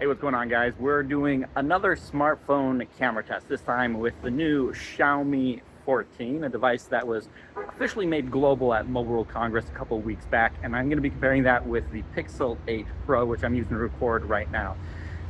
Hey, what's going on, guys? We're doing another smartphone camera test, this time with the new Xiaomi 14, a device that was officially made global at Mobile World Congress a couple of weeks back, and I'm going to be comparing that with the Pixel 8 Pro, which I'm using to record right now.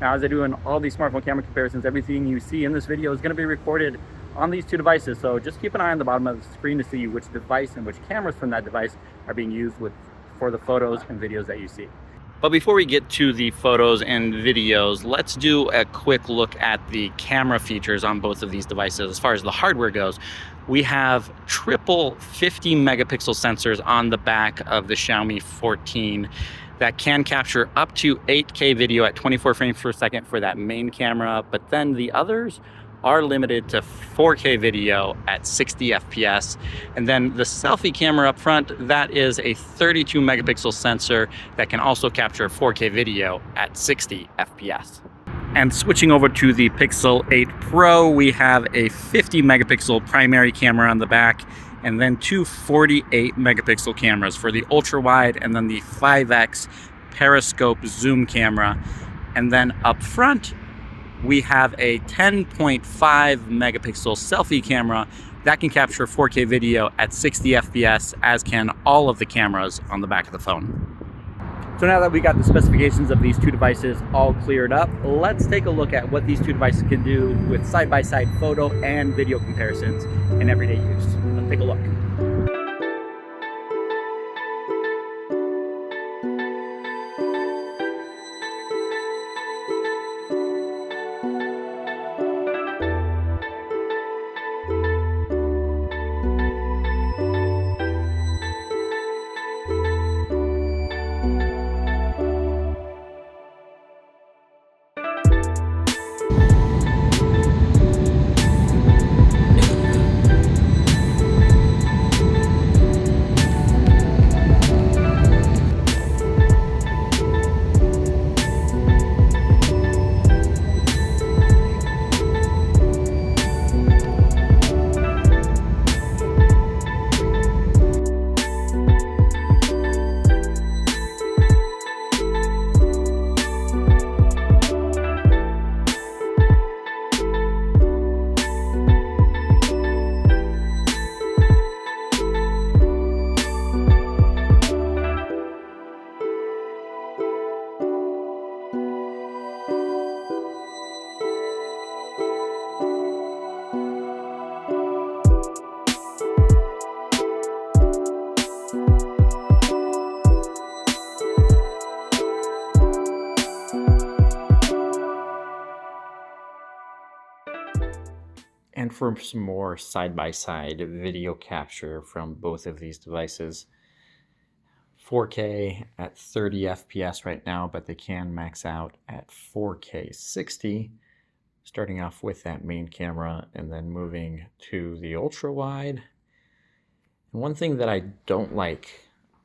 Now, as I do in all these smartphone camera comparisons, everything you see in this video is going to be recorded on these two devices, so just keep an eye on the bottom of the screen to see which device and which cameras from that device are being used for the photos and videos that you see. But before we get to the photos and videos, let's do a quick look at the camera features on both of these devices. As far as the hardware goes, we have triple 50 megapixel sensors on the back of the Xiaomi 14 that can capture up to 8K video at 24 frames per second for that main camera, but then the others are limited to 4K video at 60 FPS. And then the selfie camera up front, that is a 32 megapixel sensor that can also capture 4K video at 60 FPS. And switching over to the Pixel 8 Pro, we have a 50 megapixel primary camera on the back, and then two 48 megapixel cameras for the ultra wide and then the 5x periscope zoom camera. And then up front, we have a 10.5 megapixel selfie camera that can capture 4K video at 60 FPS, as can all of the cameras on the back of the phone. So now that we got the specifications of these two devices all cleared up, let's take a look at what these two devices can do with side-by-side photo and video comparisons in everyday use. Let's take a look. And for some more side-by-side video capture from both of these devices, 4K at 30 FPS right now, but they can max out at 4K 60, starting off with that main camera and then moving to the ultra wide. And one thing that I don't like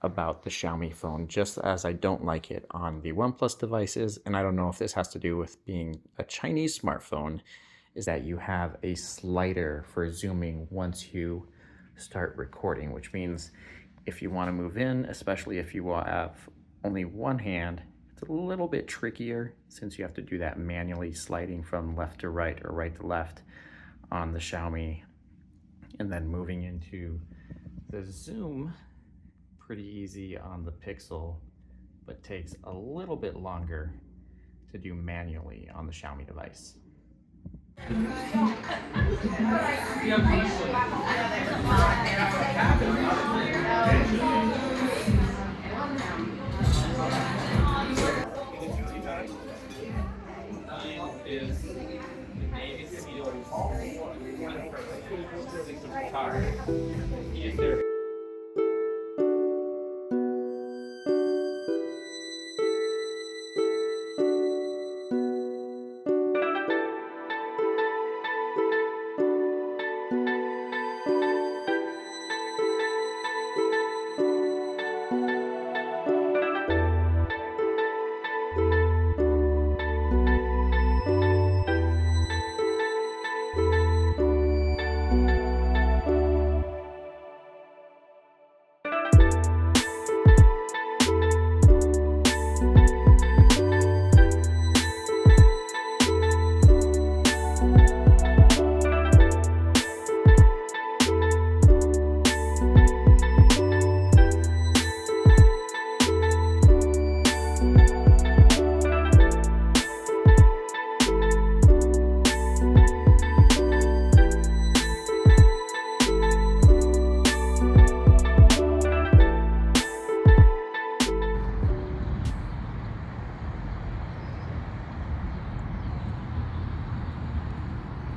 about the Xiaomi phone, just as I don't like it on the OnePlus devices, and I don't know if this has to do with being a Chinese smartphone, is that you have a slider for zooming once you start recording, which means if you want to move in, especially if you have only one hand, it's a little bit trickier since you have to do that manually, sliding from left to right or right to left on the Xiaomi, and then moving into the zoom, pretty easy on the Pixel, but takes a little bit longer to do manually on the Xiaomi device.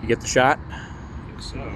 You get the shot? I think so.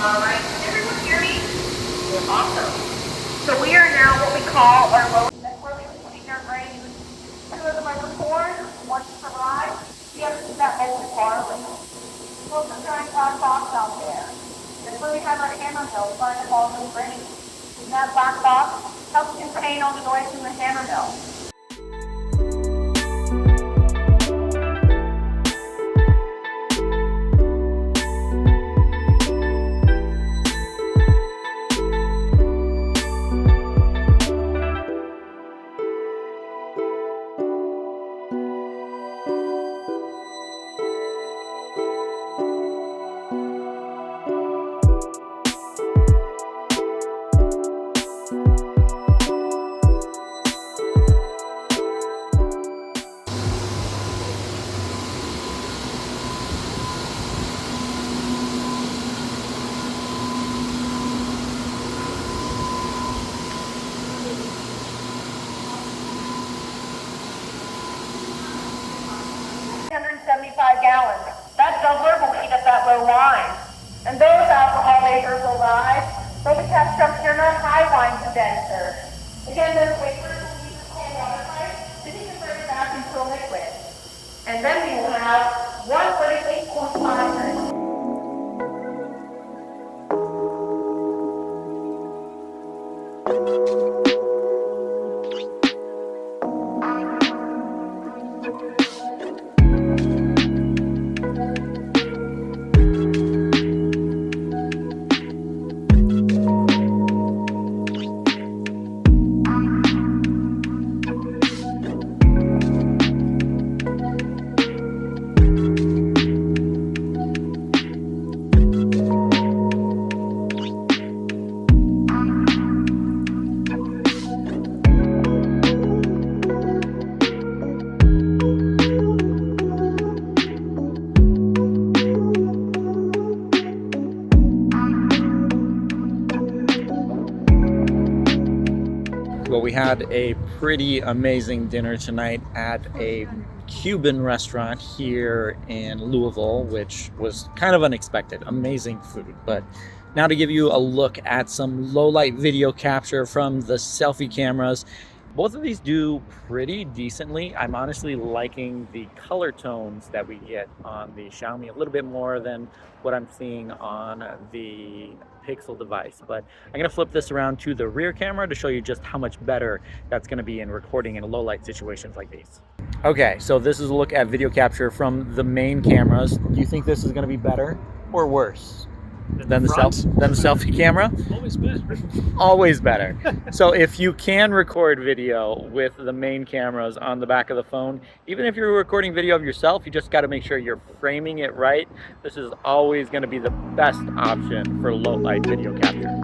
All right, can everyone hear me? Awesome. So we are now what we call our low. That's where we are going to use two of the microphones, one to ride. The other is that old car. Close the giant black box out there. That's where we have our hammer mill, find the balls and grain. And that black box helps contain all the noise from the hammer mill. Gallons. That guzzler will heat up that low line. And those alcohol vapors will rise. They'll be kept up here in our high wine condenser. Again, those vapors will use the cold water pipe to be converted back into a liquid. And then we will have 138.5. Well, we had a pretty amazing dinner tonight at a Cuban restaurant here in Louisville, which was kind of unexpected. Amazing food. But now to give you a look at some low light video capture from the selfie cameras. Both of these do pretty decently. I'm honestly liking the color tones that we get on the Xiaomi a little bit more than what I'm seeing on the Pixel device. But I'm gonna flip this around to the rear camera to show you just how much better that's gonna be in recording in low light situations like these. Okay, so this is a look at video capture from the main cameras. Do you think this is gonna be better or worse than the selfie camera? Always better. Always better. So if you can record video with the main cameras on the back of the phone, even if you're recording video of yourself, you just got to make sure you're framing it right. This is always going to be the best option for low light video capture.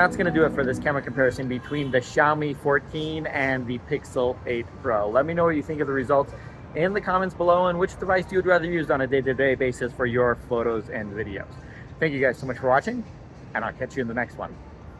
that's going to do it for this camera comparison between the Xiaomi 14 and the Pixel 8 Pro. Let me know what you think of the results in the comments below and which device you would rather use on a day-to-day basis for your photos and videos. Thank you guys so much for watching, and I'll catch you in the next one.